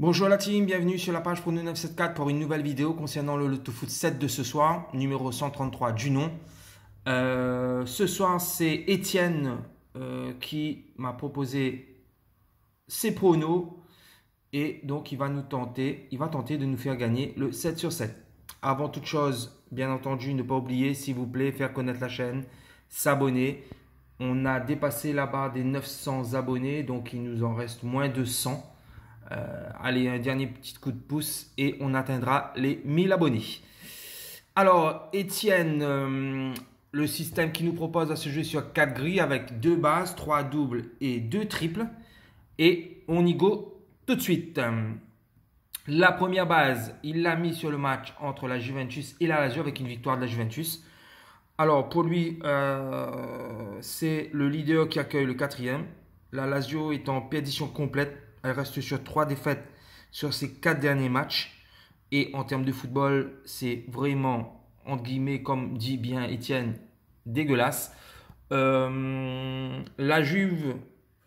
Bonjour la team, bienvenue sur la page Prono 974 pour une nouvelle vidéo concernant le Loto Foot 7 de ce soir, numéro 133 du nom. Ce soir, c'est Étienne qui m'a proposé ses pronos et donc il va tenter de nous faire gagner le 7 sur 7. Avant toute chose, bien entendu, ne pas oublier, s'il vous plaît, faire connaître la chaîne, s'abonner. On a dépassé la barre des 900 abonnés, donc il nous en reste moins de 100. Allez, un dernier petit coup de pouce et on atteindra les 1000 abonnés. Alors, Étienne, le système qui nous propose à se jouer sur 4 grilles avec 2 bases, 3 doubles et 2 triples. Et on y go tout de suite. La première base, il l'a mis sur le match entre la Juventus et la Lazio avec une victoire de la Juventus. Alors, pour lui, c'est le leader qui accueille le quatrième. La Lazio est en perdition complète. Elle reste sur 3 défaites sur ses 4 derniers matchs. Et en termes de football, c'est vraiment, entre guillemets, comme dit bien Étienne, dégueulasse. La Juve,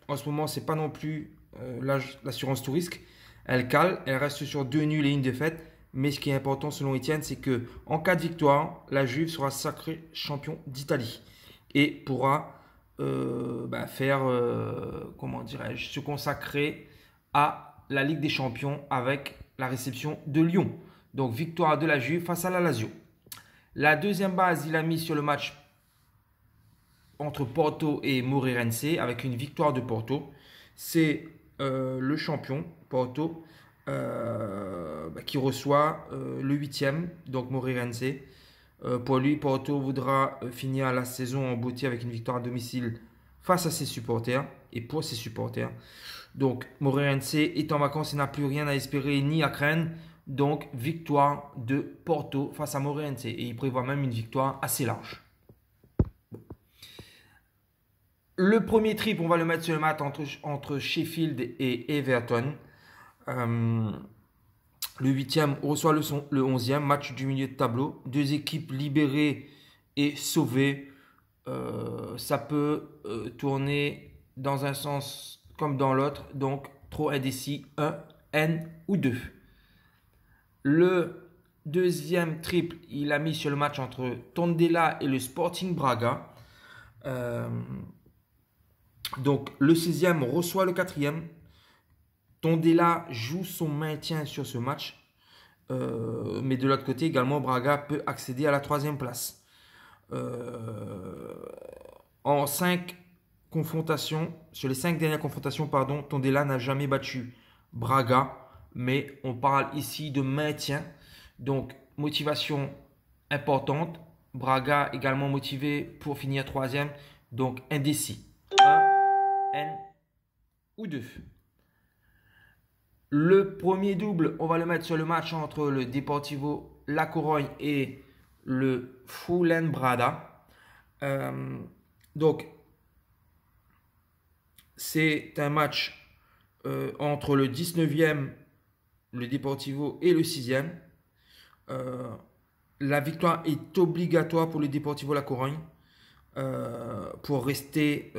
en ce moment, c'est pas non plus l'assurance tout risque. Elle cale, elle reste sur 2 nuls et une défaite. Mais ce qui est important selon Étienne, c'est que en cas de victoire, la Juve sera sacré champion d'Italie et pourra comment dirais-je, se consacrer à la Ligue des Champions avec la réception de Lyon. Donc victoire de la Juve face à la Lazio. La deuxième base, il a mis sur le match entre Porto et Moreirense avec une victoire de Porto. C'est le champion Porto qui reçoit le huitième, donc Moreirense. Pour lui, Porto voudra finir la saison en beauté avec une victoire à domicile face à ses supporters et pour ses supporters. Donc Moreirense est en vacances et n'a plus rien à espérer ni à craindre. Donc victoire de Porto face à Moreirense et il prévoit même une victoire assez large. Le premier trip, on va le mettre sur le mat entre Sheffield et Everton. Le huitième reçoit le 11e, match du milieu de tableau. Deux équipes libérées et sauvées. Ça peut tourner dans un sens comme dans l'autre. Donc, trop indécis, 1, N ou 2. Le deuxième triple, il a mis sur le match entre Tondela et le Sporting Braga. Donc, le 16e reçoit le 4e. Tondela joue son maintien sur ce match. Mais de l'autre côté, également, Braga peut accéder à la 3e place. En 5 confrontations, sur les 5 dernières confrontations, Tondela n'a jamais battu Braga. Mais on parle ici de maintien. Donc, motivation importante. Braga également motivé pour finir 3e. Donc, indécis. 1, N ou 2. Le premier double, on va le mettre sur le match entre le Deportivo La Corogne et le Fuenlabrada. Donc, c'est un match entre le 19e, le Deportivo, et le 6e. La victoire est obligatoire pour le Deportivo La Corogne pour rester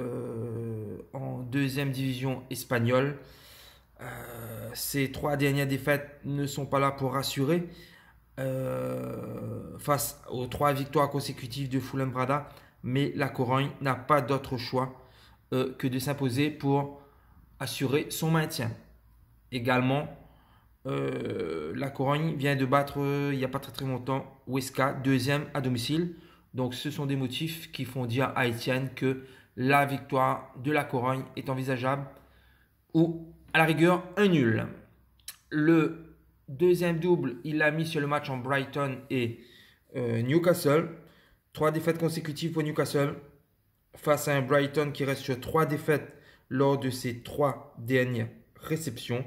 en deuxième division espagnole. Ces 3 dernières défaites ne sont pas là pour rassurer face aux 3 victoires consécutives de Fuenlabrada, mais la Corogne n'a pas d'autre choix que de s'imposer pour assurer son maintien. Également, la Corogne vient de battre il n'y a pas très longtemps Huesca, 2e à domicile. Donc ce sont des motifs qui font dire à Étienne que la victoire de la Corogne est envisageable ou à la rigueur un nul. Le deuxième double, il l'a mis sur le match en Brighton et Newcastle. 3 défaites consécutives pour Newcastle face à un Brighton qui reste sur 3 défaites lors de ses 3 dernières réceptions.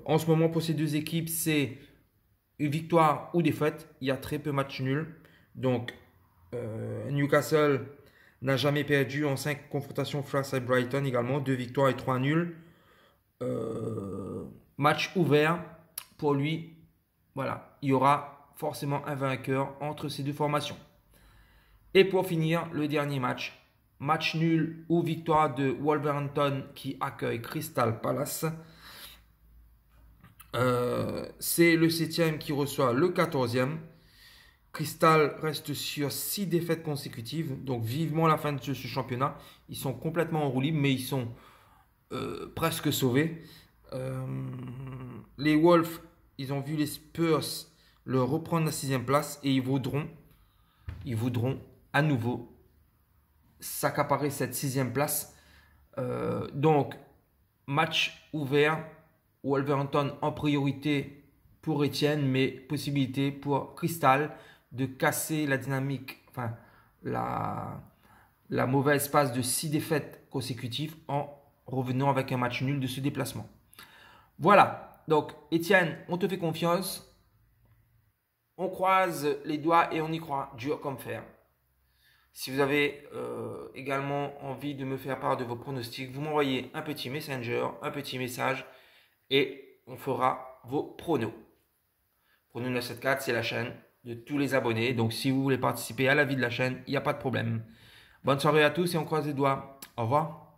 En ce moment, pour ces deux équipes, c'est une victoire ou défaite. Il y a très peu de matchs nuls. Donc, Newcastle n'a jamais perdu en 5 confrontations face à Brighton également. 2 victoires et 3 nuls. Match ouvert pour lui. Voilà, il y aura forcément un vainqueur entre ces deux formations. Et pour finir, le dernier match. Match nul ou victoire de Wolverhampton qui accueille Crystal Palace. C'est le 7e qui reçoit le 14e. Crystal reste sur 6 défaites consécutives. Donc vivement la fin de ce championnat. Ils sont complètement en roue libre, mais ils sont presque sauvés. Les Wolves, ils ont vu les Spurs leur reprendre la 6e place et ils voudront à nouveau s'accaparer cette 6e place. Donc, match ouvert. Wolverhampton en priorité pour Etienne, mais possibilité pour Crystal de casser la dynamique, enfin la mauvaise passe de 6 défaites consécutives en revenant avec un match nul de ce déplacement. Voilà, donc Etienne, on te fait confiance, on croise les doigts et on y croit, dur comme fer. Si vous avez également envie de me faire part de vos pronostics, vous m'envoyez un petit messenger, un petit message et on fera vos pronos. Pronos 974, c'est la chaîne de tous les abonnés. Donc si vous voulez participer à la vie de la chaîne, il n'y a pas de problème. Bonne soirée à tous et on croise les doigts. Au revoir.